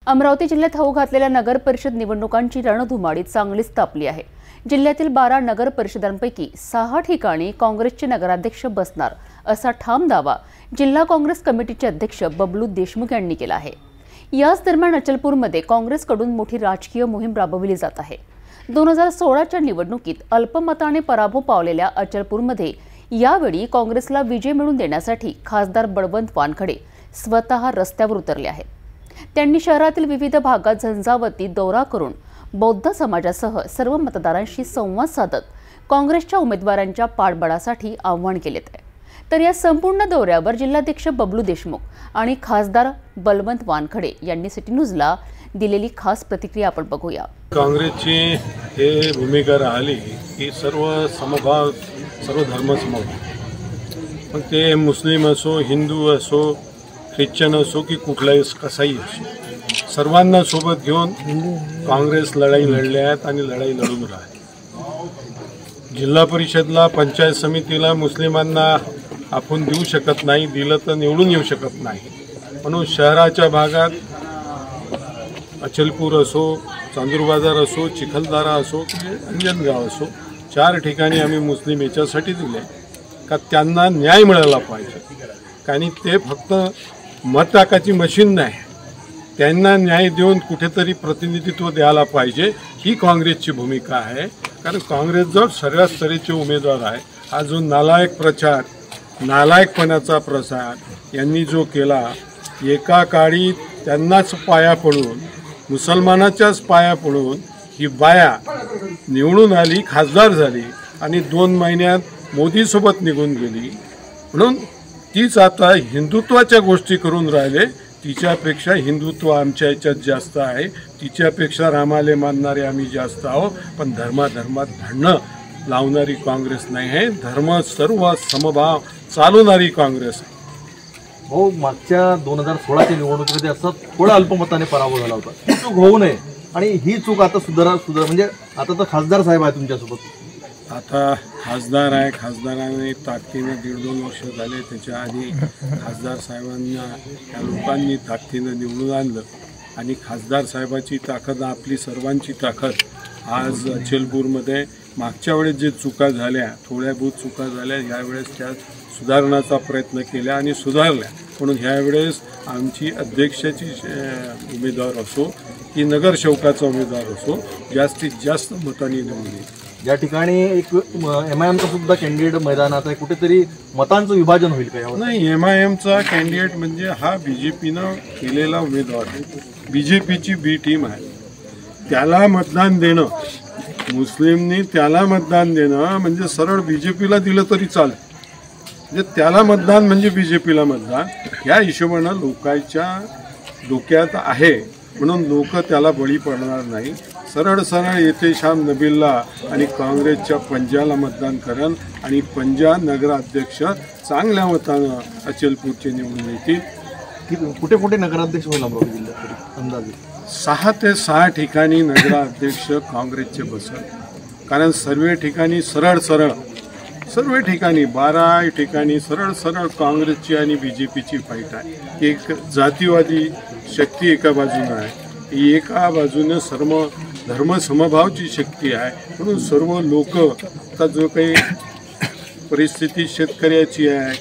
अमरावती जिल्ह्यात होऊ घातलेल्या नगर परिषद निवडणुकांची रणधुमाळी चांगलीच तापली आहे। जिल्ह्यातील 12 नगर परिषदांपैकी 6 ठिकाणी काँग्रेसचे नगराध्यक्ष बसणार असा ठाम दावा जिल्हा काँग्रेस कमिटीचे अध्यक्ष बबलू देशमुख यांनी केला आहे। याच दरम्यान अचलपूरमध्ये काँग्रेसकडून मोठी राजकीय मोहीम राबवली जात आहे। 2016च्या निवडणुकीत अल्पमताने पराभव पावलेल्या अचलपूरमध्ये यावेळी काँग्रेसला विजय मिळवून देण्यासाठी खासदार बळवंत वानखडे स्वतः रस्त्यावर उतरले आहेत। त्यांनी शहरातील विविध भागात झंझावती दौरा करून बौद्ध समाजासह सर्व मतदारांशी संवाद साधत काँग्रेसच्या उमेदवारांच्या पाठबळासाठी आव्हान केले आहे। तर या संपूर्ण दौऱ्यावर जिल्हाध्यक्ष बबलू देशमुख आणि खासदार बळवंत वानखडे यांनी सिटी न्यूजला दिलेली खास प्रतिक्रिया आपण बघूया। काँग्रेसची हे भूमिका राहिली की सर्व समभाव सर्व धर्म समभाव, मग ते मुस्लिम असो, हिंदू असो, ख्रिश्चन असो की कुठलाही कसाही असो, सर्वांना सोबत घेऊन काँग्रेस लढाई लढल्या आहेत आणि लढाई लढून राहिली। जिल्हा परिषदला, पंचायत समितीला मुस्लिमांना आपण देऊ शकत नाही, दिलं तर निवडून येऊ शकत नाही, म्हणून शहराच्या भागात अचलपूर असो, चांदूरबाजार असो, चिखलदरा असो की अंजनगाव असो, 4 ठिकाणी आम्ही मुस्लिम याच्यासाठी दिले का त्यांना न्याय मिळाला पाहिजे। कारण ते फक्त मत टाकायची मशीन नाही, त्यांना न्याय देऊन कुठेतरी प्रतिनिधित्व द्यायला पाहिजे, ही काँग्रेसची भूमिका आहे। कारण काँग्रेसजवळ सर्व स्तराचे उमेदवार आहे। हा जो नालायक प्रचार, नालायकपणाचा प्रसार यांनी जो केला, एका काळी त्यांनाच पाया पडून, मुसलमानाच्याच पाया पडून ही बाया निवडून आली, खासदार झाली आणि 2 महिन्यात मोदीसोबत निघून गेली। म्हणून तीच आता हिंदुत्वाच्या गोष्टी करून राहिले। तिच्यापेक्षा हिंदुत्व आमच्या याच्यात जास्त आहे, तिच्यापेक्षा रामाले मानणारे आम्ही जास्त आहोत, पण धर्माधर्मात भांडणं लावणारी काँग्रेस नाही आहे। धर्म सर्व समभाव चालवणारी काँग्रेस आहे। हो, मागच्या 2016च्या निवडणुकीमध्ये असं थोडा अल्पमताने पराभव झाला होता, ही चूक होऊ नये आणि ही चूक आता सुधारा म्हणजे आता तर खासदार साहेब आहे तुमच्यासोबत, आता खासदार आहे, खासदाराने ताकदीनं 1.5-2 वर्ष झाले, त्याच्या आधी खासदार साहेबांना त्या लोकांनी ताकदीनं निवडून आणलं आणि खासदार साहेबाची ताकद, आपली सर्वांची ताकद आज अचलपूरमध्ये मागच्या वेळेस जे चुका झाल्या, थोड्या बहुत चुका झाल्या, यावेळेस त्या सुधारण्याचा प्रयत्न केला आणि सुधारल्या। म्हणून ह्यावेळेस आमची अध्यक्षाची उमेदवार असो की नगरसेवकाचा उमेदवार असो, जास्तीत जास्त मतांनी निवडून येईल। या ठिकाणी एक MIMचा सुद्धा कॅन्डिडेट मैदानात आहे, कुठेतरी मतांचं विभाजन होईल का यावर? नाही, MIMचा कॅन्डिडेट म्हणजे हा BJPनं केलेला उमेदवार आहे, BJPची बी टीम आहे, त्याला मतदान देणं, मुस्लिमनी त्याला मतदान देणं म्हणजे सरळ BJPला दिलं तरी चालेल, म्हणजे त्याला मतदान म्हणजे BJPला मतदान, या हिशोबानं लोकांच्या डोक्यात आहे। म्हणून लोक त्याला बळी पडणार नाही, सरळ सरळ येथे शाम नबीलला आणि काँग्रेसच्या पंजाला मतदान करेल आणि पंजा नगराध्यक्ष चांगल्या मतानं अचलपूरचे निवडून येतील। कुठे कुठे नगराध्यक्ष होईल अमरावती जिल्ह्यात अंदाजे? 6 ते 6 ठिकाणी नगराध्यक्ष काँग्रेसचे बसल, कारण सर्व ठिकाणी सर्व ठिकाणी 12 ठिकाणी सरळ सरळ काँग्रेसची आणि BJPची फाईट आहे। एक जातीवादी शक्ती एका बाजूने आहे, एका बाजूने सर्व धर्म समभावची शक्ती आहे। म्हणून सर्व लोक आता जो काही परिस्थिती शेतकऱ्याची आहे,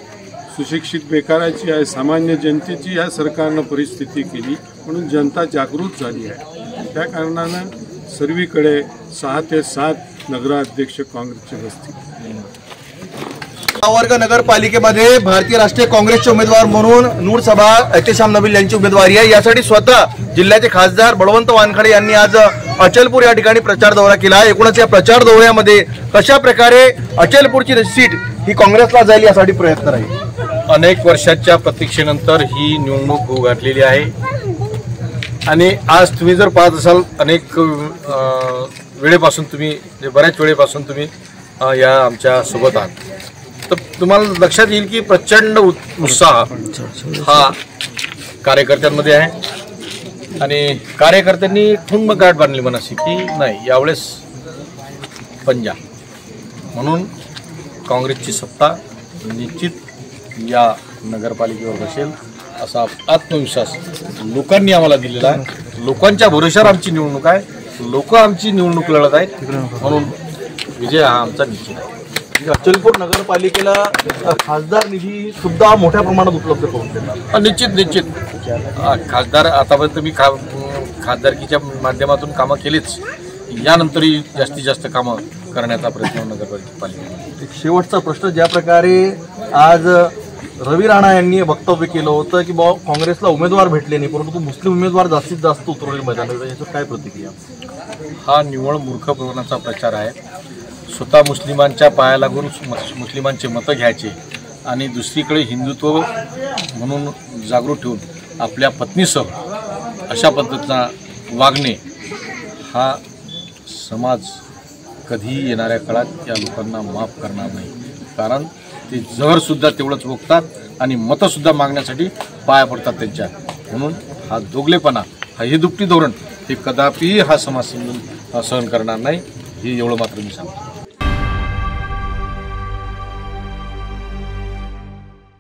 सुशिक्षित बेकाराची आहे, सामान्य जनतेची या सरकारनं परिस्थिती केली, म्हणून जनता जागृत झाली आहे। त्या कारणानं सर्वीकडे 6 ते 7 नगराध्यक्ष काँग्रेसचे बसतील। वर्ग नगरपालिकेमध्ये भारतीय राष्ट्रीय काँग्रेसचे उमेदवार म्हणून नूर सभा एहतेशाम नबील यांची उमेदवारी आहे। यासाठी स्वतः जिल्ह्याचे खासदार बळवंत वानखडे यांनी आज अचलपूर या ठिकाणी प्रचार दौरा केला। एकूणच या प्रचार दौऱ्यामध्ये कशा प्रकारे अचलपूरची सीट ही काँग्रेसला जाईल यासाठी प्रयत्न राहील। अनेक वर्षाच्या प्रतीक्षेनंतर ही निवडणूक होऊ घातलेली आहे आणि आज तुम्ही जर पाहत असाल, अनेक वेळेपासून तुम्ही बऱ्याच वेळेपासून तुम्ही या आमच्या सोबत आहात, तर तुम्हाला लक्षात येईल की प्रचंड उत्साह हा कार्यकर्त्यांमध्ये आहे आणि कार्यकर्त्यांनी ठुंब गाठ बांधली मनाशी की नाही, यावेळेस पंजा म्हणून काँग्रेसची सत्ता निश्चित या नगरपालिकेवर बसेल असा आत्मविश्वास लोकांनी आम्हाला दिलेला आहे. लोकांच्या भरोशावर आमची निवडणूक आहे. लोक आमची निवडणूक लढत आहेत, म्हणून विजय हा आमचा निश्चित आहे. अचलपूर नगरपालिकेला खासदार निधी सुद्धा मोठ्या प्रमाणात उपलब्ध करून देणार. निश्चित खासदार आतापर्यंत मी खासदारकीच्या माध्यमातून कामं केलीच, यानंतरही जास्तीत जास्त कामं करण्याचा प्रयत्न नगरपालिकेने. एक शेवटचा प्रश्न, ज्या प्रकारे आज रवी राणा यांनी वक्तव्य केलं होतं की बाबा काँग्रेसला उमेदवार भेटले नाही, परंतु मुस्लिम उमेदवार जास्तीत जास्त उतरवले मैदानावर, याचं काय प्रतिक्रिया? हा निव्वळ मूर्खपणाचा प्रचार आहे. स्वतः मुस्लिमांच्या पाया लागून मुस्लिमांचे मतं घ्यायचे आणि दुसरीकडे हिंदुत्व म्हणून जागृत ठेवून आपल्या पत्नीसह अशा पद्धतीचा वागणे हा समाज कधीही येणाऱ्या काळात या लोकांना माफ करणार नाही. कारण ते जहरसुद्धा तेवढंच ओकतात आणि मतंसुद्धा मागण्यासाठी पाया पडतात त्यांच्या. म्हणून हा दोगलेपणा, हा हे दुपटी धोरण हे कदापि हा समाज सहन करणार नाही, हे एवढं मात्र मी सांगतो.